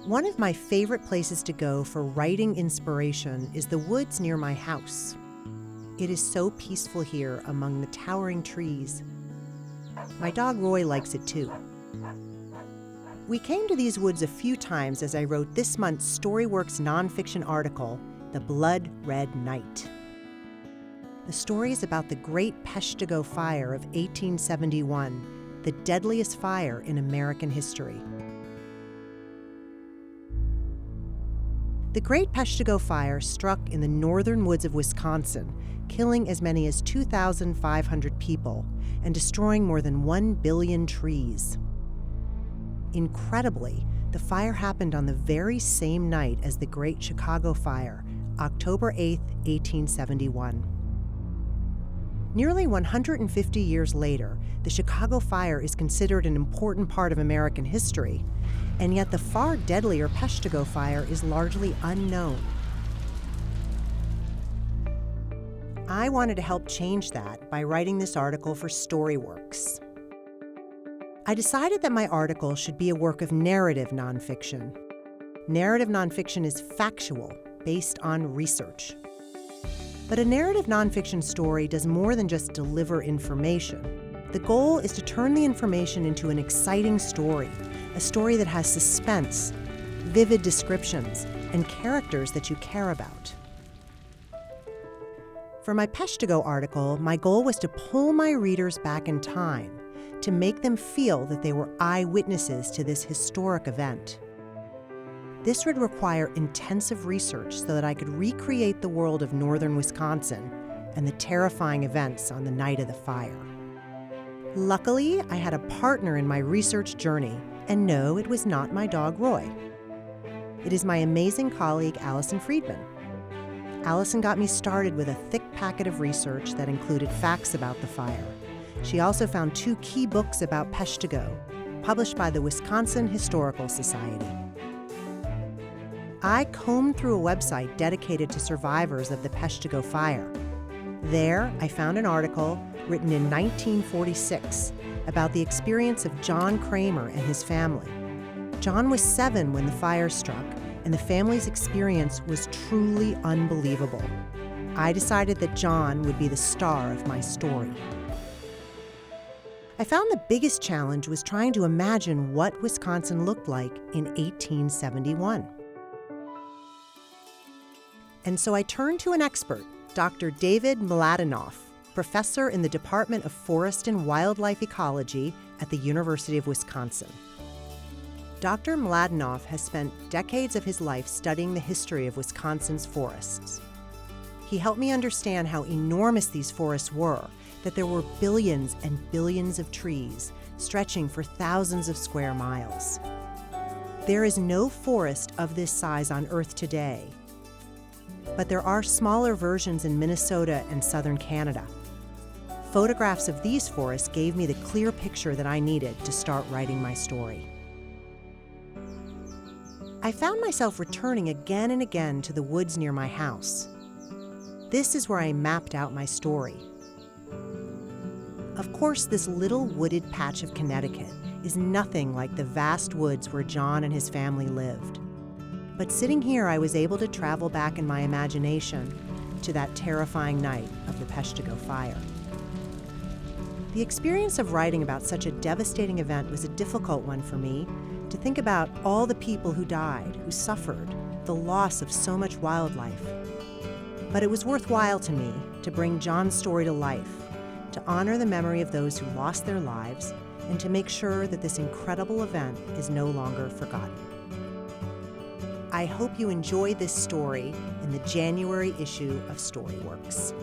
One of my favorite places to go for writing inspiration is the woods near my house. It is so peaceful here among the towering trees. My dog Roy likes it too. We came to these woods a few times as I wrote this month's Storyworks nonfiction article, The Blood Red Night. The story is about the Great Peshtigo Fire of 1871, the deadliest fire in American history. The Great Peshtigo Fire struck in the northern woods of Wisconsin, killing as many as 2,500 people and destroying more than 1 billion trees. Incredibly, the fire happened on the very same night as the Great Chicago Fire, October 8, 1871. Nearly 150 years later, the Chicago Fire is considered an important part of American history, and yet the far deadlier Peshtigo Fire is largely unknown. I wanted to help change that by writing this article for Storyworks. I decided that my article should be a work of narrative nonfiction. Narrative nonfiction is factual, based on research. But a narrative nonfiction story does more than just deliver information. The goal is to turn the information into an exciting story, a story that has suspense, vivid descriptions, and characters that you care about. For my Peshtigo article, my goal was to pull my readers back in time, to make them feel that they were eyewitnesses to this historic event. This would require intensive research so that I could recreate the world of northern Wisconsin and the terrifying events on the night of the fire. Luckily, I had a partner in my research journey, and no, it was not my dog Roy. It is my amazing colleague, Allison Friedman. Allison got me started with a thick packet of research that included facts about the fire. She also found 2 key books about Peshtigo, published by the Wisconsin Historical Society. I combed through a website dedicated to survivors of the Peshtigo Fire. There, I found an article written in 1946 about the experience of John Kramer and his family. John was 7 when the fire struck, and the family's experience was truly unbelievable. I decided that John would be the star of my story. I found the biggest challenge was trying to imagine what Wisconsin looked like in 1871. And so I turned to an expert, Dr. David Mladenoff, professor in the Department of Forest and Wildlife Ecology at the University of Wisconsin. Dr. Mladenoff has spent decades of his life studying the history of Wisconsin's forests. He helped me understand how enormous these forests were, that there were billions and billions of trees stretching for thousands of square miles. There is no forest of this size on Earth today, but there are smaller versions in Minnesota and southern Canada. Photographs of these forests gave me the clear picture that I needed to start writing my story. I found myself returning again and again to the woods near my house. This is where I mapped out my story. Of course, this little wooded patch of Connecticut is nothing like the vast woods where John and his family lived. But sitting here, I was able to travel back in my imagination to that terrifying night of the Peshtigo Fire. The experience of writing about such a devastating event was a difficult one for me, to think about all the people who died, who suffered, the loss of so much wildlife. But it was worthwhile to me to bring John's story to life, to honor the memory of those who lost their lives, and to make sure that this incredible event is no longer forgotten. I hope you enjoy this story in the January issue of Storyworks.